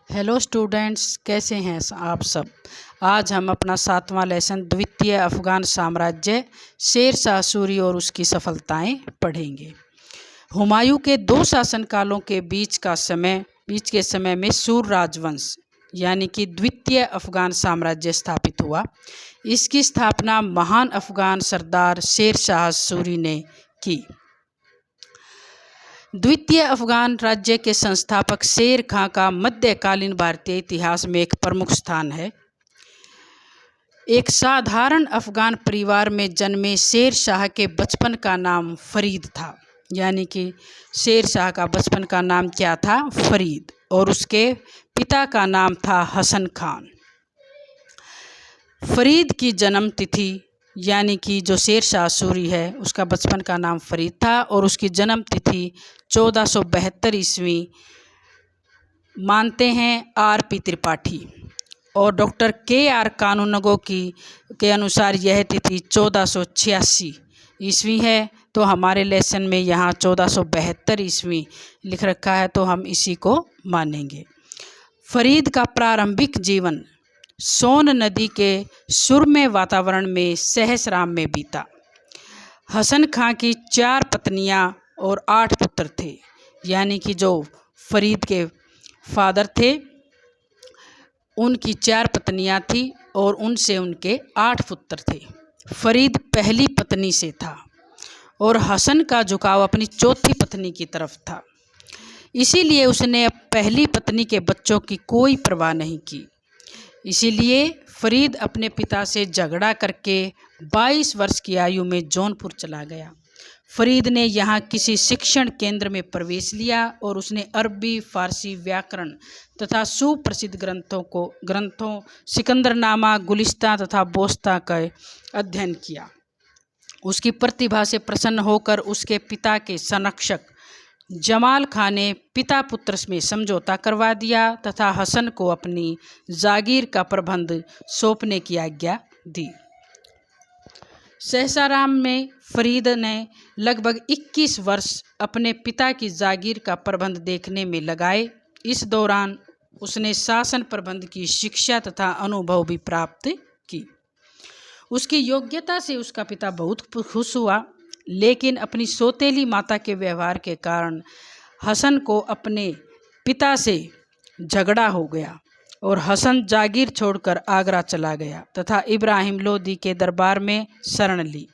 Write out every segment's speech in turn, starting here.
Hello students, कैसे हैं आप सब। आज हम अपना 7वां लेसन द्वितीय अफ़गान साम्राज्य शेर शाह सूरी और उसकी सफलताएं पढ़ेंगे। हुमायूं के दो शासनकालों के बीच के समय में सूर राजवंश यानी कि द्वितीय अफ़गान साम्राज्य स्थापित हुआ। इसकी स्थापना महान अफ़गान सरदार शेर शाह सूरी ने की। द्वितीय अफ़गान राज्य के संस्थापक शेर खां का मध्यकालीन भारतीय इतिहास में एक प्रमुख स्थान है। एक साधारण अफ़गान परिवार में जन्मे शेर शाह के बचपन का नाम फरीद था, यानी कि शेर शाह का बचपन का नाम क्या था? फरीद। और उसके पिता का नाम था हसन खान। फरीद की जन्म तिथि यानी कि जो शेर शाह सूरी है उसका बचपन का नाम फरीद था और उसकी जन्म तिथि 1472 ईस्वी मानते हैं R.P. त्रिपाठी, और डॉक्टर K.R. कानूनगो के अनुसार यह तिथि 1486 ईस्वी है। तो हमारे लेसन में यहाँ 1472 ईस्वी लिख रखा है, तो हम इसी को मानेंगे। फरीद का प्रारंभिक जीवन सोन नदी के सुरम्य वातावरण में सहसराम में बीता। हसन खां की 4 पत्नियां और 8 पुत्र थे, यानी कि जो फरीद के फादर थे उनकी 4 पत्नियां थी और उनसे उनके 8 पुत्र थे। फरीद पहली पत्नी से था और हसन का झुकाव अपनी चौथी पत्नी की तरफ था, इसीलिए उसने पहली पत्नी के बच्चों की कोई परवाह नहीं की। इसीलिए फरीद अपने पिता से झगड़ा करके 22 वर्ष की आयु में जौनपुर चला गया। फरीद ने यहाँ किसी शिक्षण केंद्र में प्रवेश लिया और उसने अरबी, फारसी व्याकरण तथा सुप्रसिद्ध ग्रंथों सिकंदरनामा, गुलिस्तां तथा बोस्ता का अध्ययन किया। उसकी प्रतिभा से प्रसन्न होकर उसके पिता के संरक्षक जमाल खां ने पिता पुत्र में समझौता करवा दिया तथा हसन को अपनी जागीर का प्रबंध सौंपने की आज्ञा दी। सहसाराम में फरीद ने लगभग 21 वर्ष अपने पिता की जागीर का प्रबंध देखने में लगाए। इस दौरान उसने शासन प्रबंध की शिक्षा तथा अनुभव भी प्राप्त की। उसकी योग्यता से उसका पिता बहुत खुश हुआ, लेकिन अपनी सौतेली माता के व्यवहार के कारण हसन को अपने पिता से झगड़ा हो गया और हसन जागीर छोड़कर आगरा चला गया तथा इब्राहिम लोदी के दरबार में शरण ली।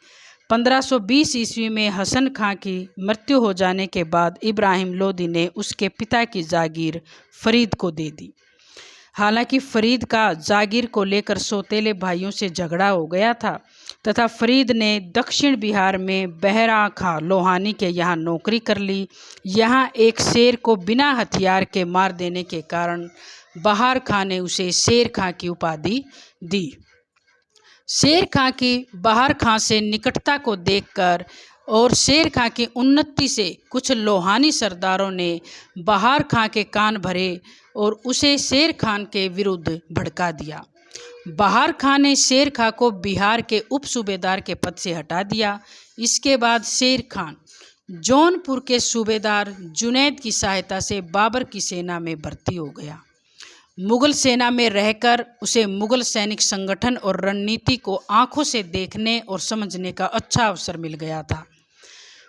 1520 ईस्वी में हसन खां की मृत्यु हो जाने के बाद इब्राहिम लोदी ने उसके पिता की जागीर फरीद को दे दी। हालांकि फरीद का जागीर को लेकर सौतेले भाइयों से झगड़ा हो गया था तथा फरीद ने दक्षिण बिहार में बहरा खां लोहानी के यहाँ नौकरी कर ली। यहाँ एक शेर को बिना हथियार के मार देने के कारण बहार खां ने उसे शेर खां की उपाधि दी। शेर खां की बहार खां से निकटता को देखकर और शेर खां की उन्नति से कुछ लोहानी सरदारों ने बहार खां के कान भरे और उसे शेर खान के विरुद्ध भड़का दिया। बहार खां ने शेर खां को बिहार के उप सूबेदार के पद से हटा दिया। इसके बाद शेर खान जौनपुर के सूबेदार जुनैद की सहायता से बाबर की सेना में भर्ती हो गया। मुगल सेना में रहकर उसे मुगल सैनिक संगठन और रणनीति को आंखों से देखने और समझने का अच्छा अवसर मिल गया था।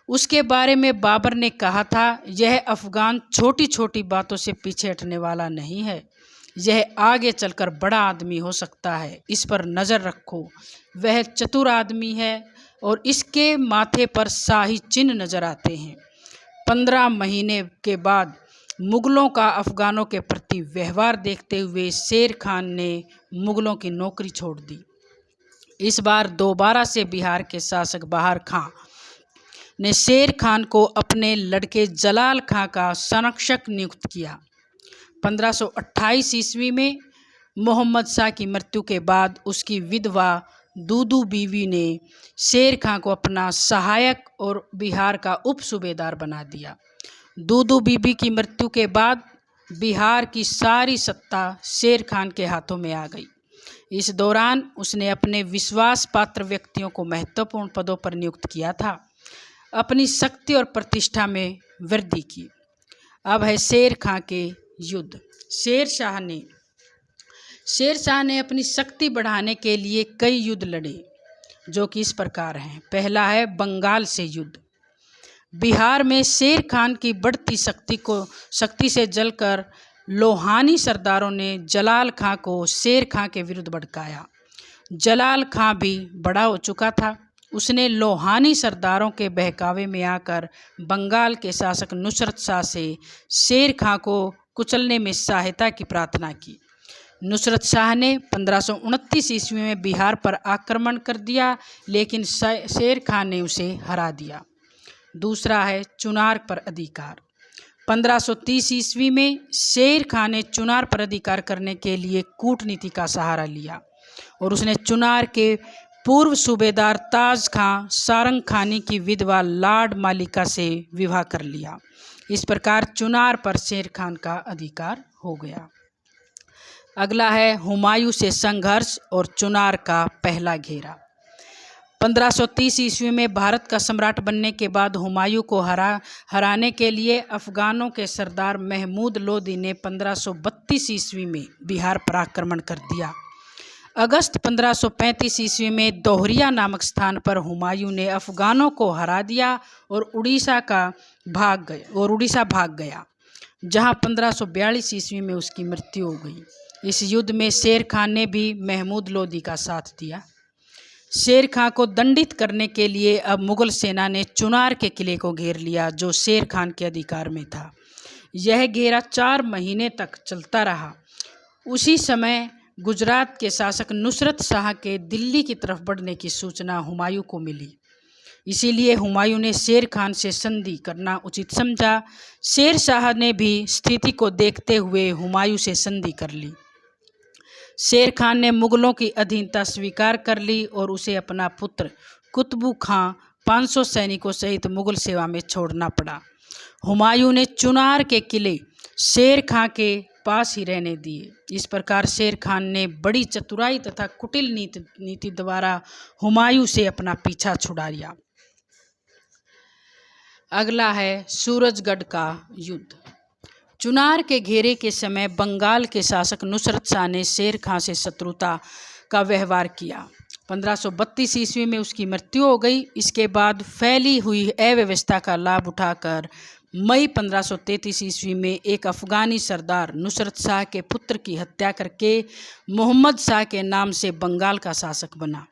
उसके बारे में बाबर ने कहा था, यह अफ़गान छोटी छोटी बातों से पीछे हटने वाला नहीं है, यह आगे चलकर बड़ा आदमी हो सकता है, इस पर नज़र रखो। वह चतुर आदमी है और इसके माथे पर शाही चिन्ह नज़र आते हैं। 15 महीने के बाद मुग़लों का अफ़गानों के प्रति व्यवहार देखते हुए शेर खान ने मुग़लों की नौकरी छोड़ दी। इस बार दोबारा से बिहार के शासक बहार खां ने शेर खान को अपने लड़के जलाल खां का संरक्षक नियुक्त किया। 1528 ईस्वी में मोहम्मद शाह की मृत्यु के बाद उसकी विधवा दूदू बीवी ने शेर खां को अपना सहायक और बिहार का उप सूबेदार बना दिया। दूदू बीबी की मृत्यु के बाद बिहार की सारी सत्ता शेर खान के हाथों में आ गई। इस दौरान उसने अपने विश्वास पात्र व्यक्तियों को महत्वपूर्ण पदों पर नियुक्त किया था, अपनी शक्ति और प्रतिष्ठा में वृद्धि की। अब है शेर खां के युद्ध। शेर शाह ने अपनी शक्ति बढ़ाने के लिए कई युद्ध लड़े, जो कि इस प्रकार हैं। पहला है बंगाल से युद्ध। बिहार में शेर खान की बढ़ती शक्ति से जलकर लोहानी सरदारों ने जलाल खां को शेर खां के विरुद्ध भड़काया। जलाल खां भी बड़ा हो चुका था। उसने लोहानी सरदारों के बहकावे में आकर बंगाल के शासक नुसरत शाह से शेर खां को कुचलने में सहायता की प्रार्थना की। नुसरत शाह ने 1529 ईस्वी में बिहार पर आक्रमण कर दिया, लेकिन शेर खान ने उसे हरा दिया। दूसरा है चुनार पर अधिकार। 1530 ईस्वी में शेर खान ने चुनार पर अधिकार करने के लिए कूटनीति का सहारा लिया और उसने चुनार के पूर्व सूबेदार ताज खां सारंग खानी की विधवा लाड मालिका से विवाह कर लिया। इस प्रकार चुनार पर शेर खान का अधिकार हो गया। अगला है हुमायूं से संघर्ष और चुनार का पहला घेरा। 1530 ईस्वी में भारत का सम्राट बनने के बाद हुमायूं को हराने के लिए अफगानों के सरदार महमूद लोदी ने 1532 ईस्वी में बिहार पर आक्रमण कर दिया। अगस्त 1535 ईस्वी में दोहरिया नामक स्थान पर हुमायूं ने अफगानों को हरा दिया और उड़ीसा भाग गया, जहां 1542 ईस्वी में उसकी मृत्यु हो गई। इस युद्ध में शेर खान ने भी महमूद लोदी का साथ दिया। शेर खान को दंडित करने के लिए अब मुगल सेना ने चुनार के किले को घेर लिया, जो शेर खान के अधिकार में था। यह घेरा 4 महीने तक चलता रहा। उसी समय गुजरात के शासक नुसरत शाह के दिल्ली की तरफ बढ़ने की सूचना हुमायूं को मिली। इसीलिए हुमायूं ने शेर खान से संधि करना उचित समझा। शेर शाह ने भी स्थिति को देखते हुए हुमायूं से संधि कर ली। शेर खान ने मुगलों की अधीनता स्वीकार कर ली और उसे अपना पुत्र कुतुब खां 500 सैनिकों सहित मुगल सेवा में छोड़ना पड़ा। हुमायूं ने चुनार के किले शेर खान के पास ही रहने दिए। इस प्रकार शेर खान ने बड़ी चतुराई तथा कुटिल नीति द्वारा हुमायूं से अपना पीछा छुड़ा लिया। अगला है सूरजगढ़ का युद्ध। चुनार के घेरे के समय बंगाल के शासक नुसरत शाह ने शेर खान से शत्रुता का व्यवहार किया। 1532 ईस्वी में उसकी मृत्यु हो गई। इसके बाद फैली हुई अव्यवस्था का लाभ उठाकर मई 1533 ईस्वी में एक अफगानी सरदार नुसरत शाह के पुत्र की हत्या करके मोहम्मद शाह के नाम से बंगाल का शासक बना।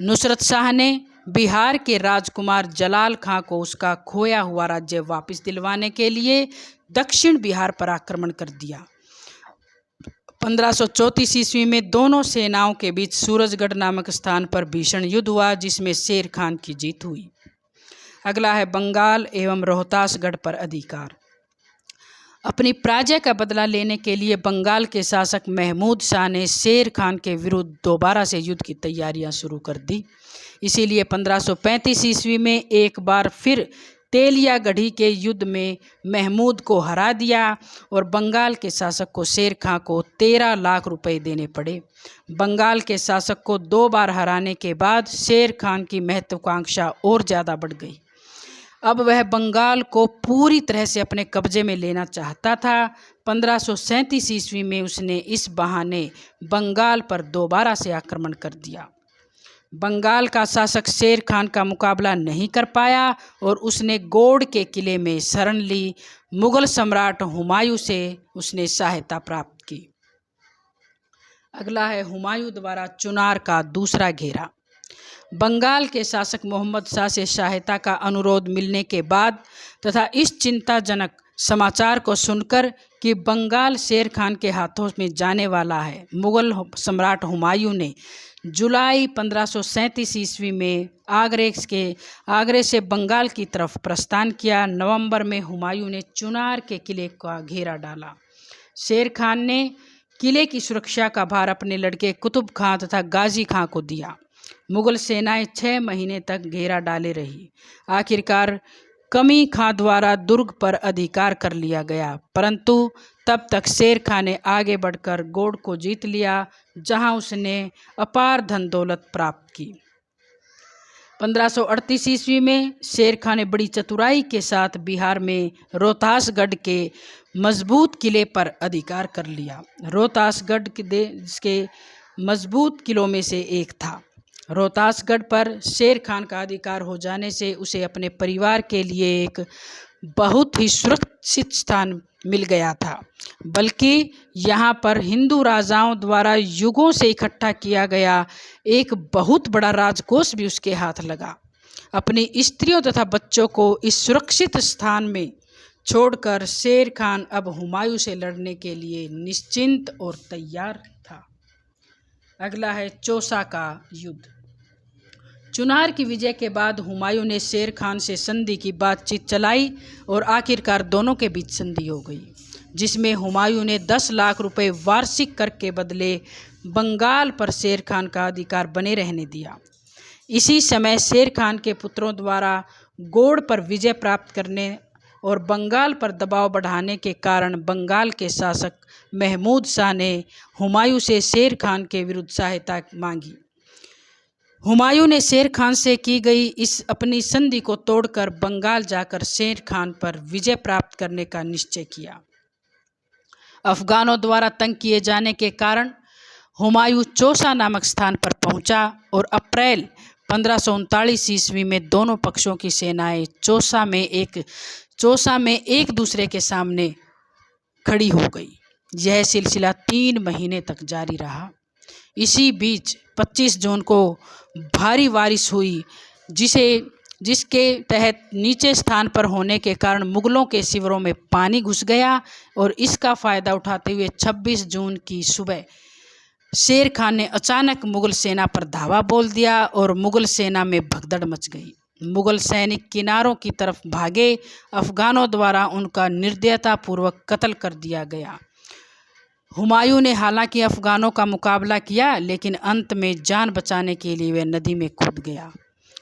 नुसरत शाह ने बिहार के राजकुमार जलाल खां को उसका खोया हुआ राज्य वापस दिलवाने के लिए दक्षिण बिहार पर आक्रमण कर दिया। 1534 ईस्वी में दोनों सेनाओं के बीच सूरजगढ़ नामक स्थान पर भीषण युद्ध हुआ, जिसमें शेर खान की जीत हुई। अगला है बंगाल एवं रोहतासगढ़ पर अधिकार। अपनी पराजय का बदला लेने के लिए बंगाल के शासक महमूद शाह ने शेर खान के विरुद्ध दोबारा से युद्ध की तैयारियां शुरू कर दी। इसीलिए 1535 ईस्वी में एक बार फिर तेलियागढ़ी के युद्ध में महमूद को हरा दिया और बंगाल के शासक को शेर खान को 13 लाख रुपए देने पड़े। बंगाल के शासक को 2 बार हराने के बाद शेर खान की महत्वाकांक्षा और ज़्यादा बढ़ गई। अब वह बंगाल को पूरी तरह से अपने कब्जे में लेना चाहता था। 1537 ईस्वी में उसने इस बहाने बंगाल पर दोबारा से आक्रमण कर दिया। बंगाल का शासक शेर खान का मुकाबला नहीं कर पाया और उसने गोड़ के किले में शरण ली। मुगल सम्राट हुमायूं से उसने सहायता प्राप्त की। अगला है हुमायूं द्वारा चुनार का दूसरा घेरा। बंगाल के शासक मोहम्मद शाह से सहायता का अनुरोध मिलने के बाद तथा इस चिंताजनक समाचार को सुनकर कि बंगाल शेर खान के हाथों में जाने वाला है, मुगल सम्राट हुमायूं ने जुलाई 1537 ईस्वी में आगरे से बंगाल की तरफ प्रस्थान किया। नवंबर में हुमायूं ने चुनार के किले का घेरा डाला। शेर खान ने किले की सुरक्षा का भार अपने लड़के कुतुब खां तथा गाजी खां को दिया। मुगल सेनाएं 6 महीने तक घेरा डाले रही। आखिरकार कमी खां द्वारा दुर्ग पर अधिकार कर लिया गया, परंतु तब तक शेर खान ने आगे बढ़कर गोड़ को जीत लिया, जहां उसने अपार धन दौलत प्राप्त की। 1538 ईस्वी में शेर खान ने बड़ी चतुराई के साथ बिहार में रोहतासगढ़ के मजबूत किले पर अधिकार कर लिया। रोहतासगढ़ के मजबूत किलों में से एक था। रोहतासगढ़ पर शेर खान का अधिकार हो जाने से उसे अपने परिवार के लिए एक बहुत ही सुरक्षित स्थान मिल गया था, बल्कि यहाँ पर हिंदू राजाओं द्वारा युगों से इकट्ठा किया गया एक बहुत बड़ा राजकोष भी उसके हाथ लगा। अपनी स्त्रियों तथा बच्चों को इस सुरक्षित स्थान में छोड़कर शेर खान अब हुमायूं से लड़ने के लिए निश्चिंत और तैयार था। अगला है चौसा का युद्ध। चुनार की विजय के बाद हुमायूं ने शेर खान से संधि की बातचीत चलाई और आखिरकार दोनों के बीच संधि हो गई, जिसमें हुमायूं ने 10 लाख रुपए वार्षिक कर के बदले बंगाल पर शेर खान का अधिकार बने रहने दिया। इसी समय शेर खान के पुत्रों द्वारा गोड़ पर विजय प्राप्त करने और बंगाल पर दबाव बढ़ाने के कारण बंगाल के शासक महमूद शाह ने हुमायूं से शेर खान के विरुद्ध सहायता मांगी। हुमायूं ने शेर खान से की गई इस अपनी संधि को तोड़कर बंगाल जाकर शेर खान पर विजय प्राप्त करने का निश्चय किया। अफगानों द्वारा तंग किए जाने के कारण हुमायूं चौसा नामक स्थान पर पहुंचा और अप्रैल 1539 ईस्वी में दोनों पक्षों की सेनाएं चौसा में एक दूसरे के सामने खड़ी हो गई। यह सिलसिला 3 महीने तक जारी रहा। इसी बीच 25 जून को भारी बारिश हुई, जिसके तहत नीचे स्थान पर होने के कारण मुगलों के शिविरों में पानी घुस गया और इसका फ़ायदा उठाते हुए 26 जून की सुबह शेर खान ने अचानक मुगल सेना पर धावा बोल दिया और मुगल सेना में भगदड़ मच गई। मुगल सैनिक किनारों की तरफ भागे। अफगानों द्वारा उनका निर्दयतापूर्वक कत्ल कर दिया गया। हुमायूं ने हालांकि अफगानों का मुकाबला किया, लेकिन अंत में जान बचाने के लिए वह नदी में कूद गया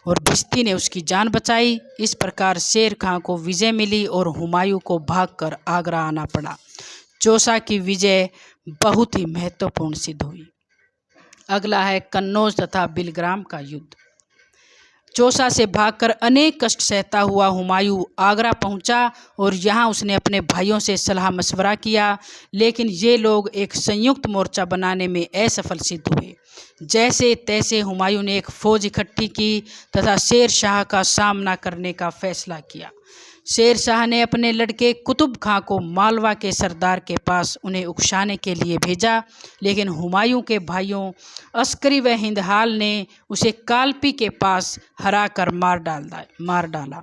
और भिश्ती ने उसकी जान बचाई। इस प्रकार शेर खान को विजय मिली और हुमायूं को भागकर आगरा आना पड़ा। चौसा की विजय बहुत ही महत्वपूर्ण सिद्ध हुई। अगला है कन्नौज तथा बिलग्राम का युद्ध। चौसा से भागकर अनेक कष्ट सहता हुआ हुमायूं आगरा पहुंचा और यहाँ उसने अपने भाइयों से सलाह मशवरा किया, लेकिन ये लोग एक संयुक्त मोर्चा बनाने में असफल सिद्ध हुए। जैसे तैसे हुमायूं ने एक फौज इकट्ठी की तथा शेर शाह का सामना करने का फैसला किया। शेर शाह ने अपने लड़के कुतुब खां को मालवा के सरदार के पास उन्हें उकसाने के लिए भेजा, लेकिन हुमायूं के भाइयों अस्करी व हिंदहाल ने उसे कालपी के पास हराकर मार डाला।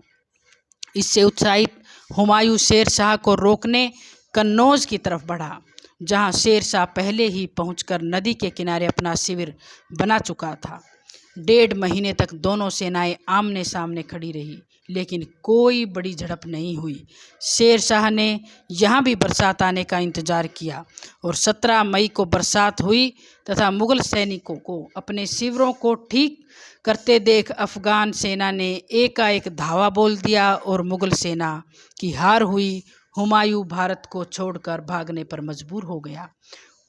इससे उत्साहित हुमायूं शेर शाह को रोकने कन्नौज की तरफ बढ़ा, जहां शेर शाह पहले ही पहुंचकर नदी के किनारे अपना शिविर बना चुका था। 1.5 महीने तक दोनों सेनाएं आमने सामने खड़ी रही, लेकिन कोई बड़ी झड़प नहीं हुई। शेर शाह ने यहाँ भी बरसात आने का इंतजार किया और 17 मई को बरसात हुई तथा मुगल सैनिकों को अपने शिविरों को ठीक करते देख अफगान सेना ने एकाएक धावा बोल दिया और मुगल सेना की हार हुई। हुमायूं भारत को छोड़कर भागने पर मजबूर हो गया।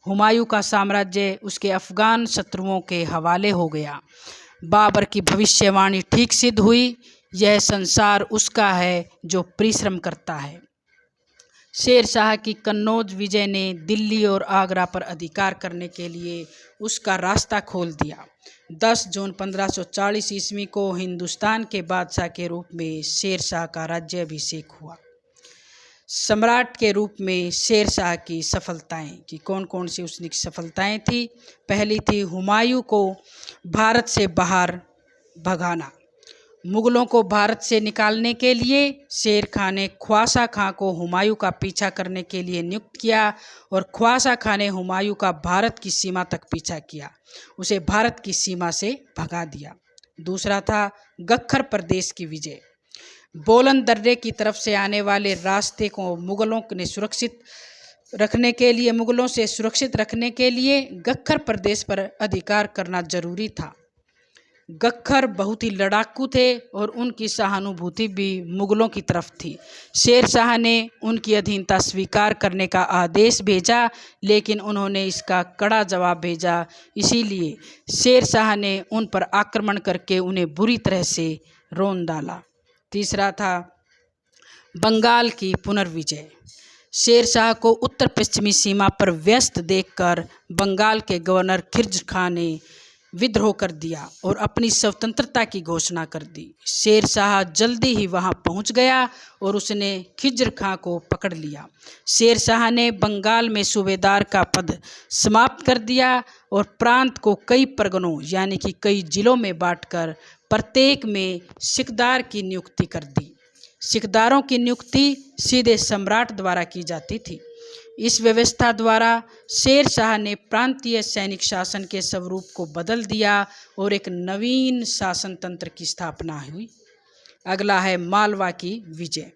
हुमायूं का साम्राज्य उसके अफगान शत्रुओं के हवाले हो गया। बाबर की भविष्यवाणी ठीक सिद्ध हुई, यह संसार उसका है जो परिश्रम करता है। शेर शाह की कन्नौज विजय ने दिल्ली और आगरा पर अधिकार करने के लिए उसका रास्ता खोल दिया। 10 जून 1540 ईस्वी को हिंदुस्तान के बादशाह के रूप में शेर शाह का राज्याभिषेक हुआ। सम्राट के रूप में शेर शाह की सफलताएं कि कौन कौन सी उसकी सफलताएं थी। पहली थी हुमायूं को भारत से बाहर भगाना। मुगलों को भारत से निकालने के लिए शेर खान ने ख्वासा खां को हुमायूं का पीछा करने के लिए नियुक्त किया और ख्वासा खां ने हुमायूं का भारत की सीमा तक पीछा किया, उसे भारत की सीमा से भगा दिया। दूसरा था गख्खर प्रदेश की विजय। बोलन दर्रे की तरफ से आने वाले रास्ते को मुगलों से सुरक्षित रखने के लिए गख्खर प्रदेश पर अधिकार करना जरूरी था। गख्खर बहुत ही लड़ाकू थे और उनकी सहानुभूति भी मुगलों की तरफ थी। शेर शाह ने उनकी अधीनता स्वीकार करने का आदेश भेजा, लेकिन उन्होंने इसका कड़ा जवाब भेजा। इसीलिए शेर शाह ने उन पर आक्रमण करके उन्हें बुरी तरह से रौंद डाला। तीसरा था बंगाल की पुनर्विजय। शेर शाह को उत्तर पश्चिमी सीमा पर व्यस्त देखकर बंगाल के गवर्नर खिज़्र खां ने विद्रोह कर दिया और अपनी स्वतंत्रता की घोषणा कर दी। शेर शाह जल्दी ही वहां पहुंच गया और उसने खिज़्र खां को पकड़ लिया। शेर शाह ने बंगाल में सूबेदार का पद समाप्त कर दिया और प्रांत को कई परगनों यानी कि कई जिलों में बांटकर प्रत्येक में सिकदार की नियुक्ति कर दी। सिकदारों की नियुक्ति सीधे सम्राट द्वारा की जाती थी। इस व्यवस्था द्वारा शेर शाह ने प्रांतीय सैनिक शासन के स्वरूप को बदल दिया और एक नवीन शासन तंत्र की स्थापना हुई। अगला है मालवा की विजय।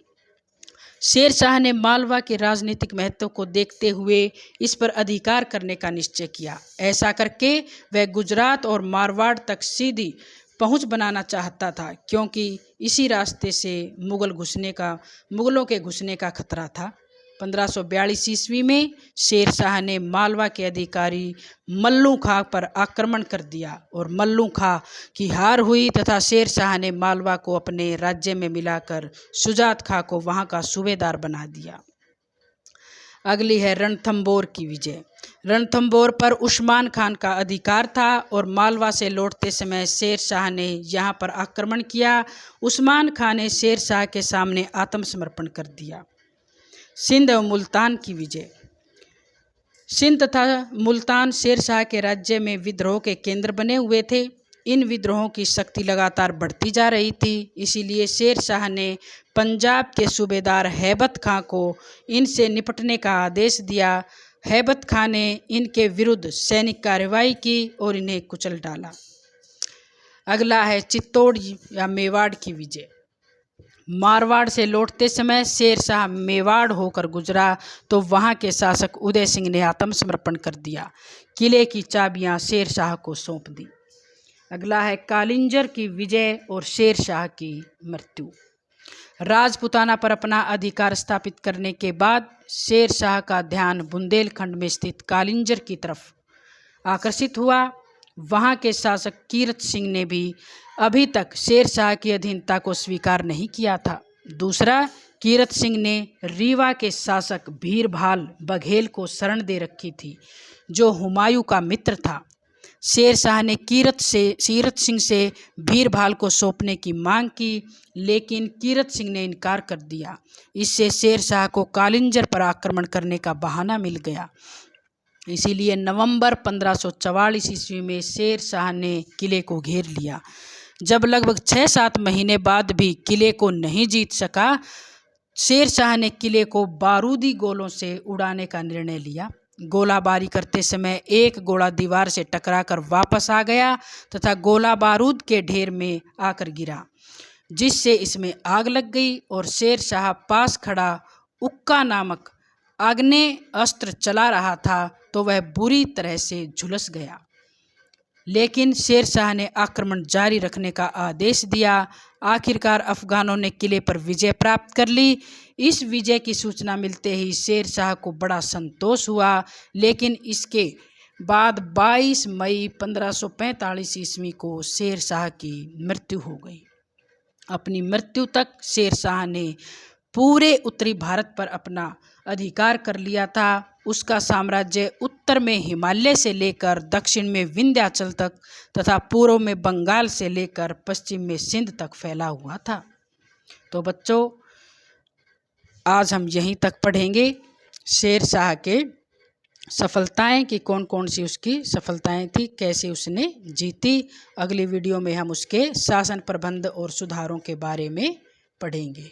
शेर शाह ने मालवा के राजनीतिक महत्व को देखते हुए इस पर अधिकार करने का निश्चय किया। ऐसा करके वह गुजरात और मारवाड़ तक सीधी पहुंच बनाना चाहता था, क्योंकि इसी रास्ते से मुगलों के घुसने का खतरा था। 1542 ईस्वी में शेर शाह ने मालवा के अधिकारी मल्लू खां पर आक्रमण कर दिया और मल्लू खां की हार हुई तथा शेर शाह ने मालवा को अपने राज्य में मिलाकर शुजात खां को वहां का सूबेदार बना दिया। अगली है रणथंबोर की विजय। रणथंबोर पर उस्मान खान का अधिकार था और मालवा से लौटते समय शेर शाह ने यहाँ पर आक्रमण किया। उस्मान खान ने शेर शाह के सामने आत्मसमर्पण कर दिया। सिंध और मुल्तान की विजय। सिंध तथा मुल्तान शेर शाह के राज्य में विद्रोह के केंद्र बने हुए थे। इन विद्रोहों की शक्ति लगातार बढ़ती जा रही थी, इसीलिए शेर शाह ने पंजाब के सूबेदार हैबत खां को इनसे निपटने का आदेश दिया। हैबत खां ने इनके विरुद्ध सैनिक कार्रवाई की और इन्हें कुचल डाला। अगला है चित्तौड़ या मेवाड़ की विजय। मारवाड़ से लौटते समय शेर शाह मेवाड़ होकर गुजरा तो वहां के शासक उदय सिंह ने आत्मसमर्पण कर दिया। किले की चाबियां शेर शाह को सौंप दी। अगला है कालिंजर की विजय और शेर शाह की मृत्यु। राजपुताना पर अपना अधिकार स्थापित करने के बाद शेर शाह का ध्यान बुंदेलखंड में स्थित कालिंजर की तरफ आकर्षित हुआ। वहां के शासक कीरत सिंह ने भी अभी तक शेर शाह की अधीनता को स्वीकार नहीं किया था। दूसरा, कीरत सिंह ने रीवा के शासक भीरभाल बघेल को शरण दे रखी थी, जो हुमायूं का मित्र था। शेर शाह ने कीरत सिंह से भीरभाल को सौंपने की मांग की, लेकिन कीरत सिंह ने इनकार कर दिया। इससे शेर शाह को कालिंजर पर आक्रमण करने का बहाना मिल गया। इसीलिए नवंबर 1544 ईस्वी में शेर शाह ने किले को घेर लिया। जब लगभग 6-7 महीने बाद भी किले को नहीं जीत सका, शेर शाह ने किले को बारूदी गोलों से उड़ाने का निर्णय लिया। गोलाबारी करते समय एक गोला दीवार से टकराकर वापस आ गया तथा गोला बारूद के ढेर में आकर गिरा, जिससे इसमें आग लग गई और शेर शाह पास खड़ा उक्का नामक आग्नेय अस्त्र चला रहा था तो वह बुरी तरह से झुलस गया। लेकिन शेर शाह ने आक्रमण जारी रखने का आदेश दिया। आखिरकार अफगानों ने किले पर विजय प्राप्त कर ली। इस विजय की सूचना मिलते ही शेर शाह को बड़ा संतोष हुआ, लेकिन इसके बाद 22 मई 1545 ईस्वी को शेर शाह की मृत्यु हो गई। अपनी मृत्यु तक शेर शाह ने पूरे उत्तरी भारत पर अपना अधिकार कर लिया था। उसका साम्राज्य उत्तर में हिमालय से लेकर दक्षिण में विंध्याचल तक तथा पूर्व में बंगाल से लेकर पश्चिम में सिंध तक फैला हुआ था। तो बच्चों, आज हम यहीं तक पढ़ेंगे शेर शाह के सफलताएं कि कौन कौन सी उसकी सफलताएं थी, कैसे उसने जीती। अगली वीडियो में हम उसके शासन प्रबंध और सुधारों के बारे में पढ़ेंगे।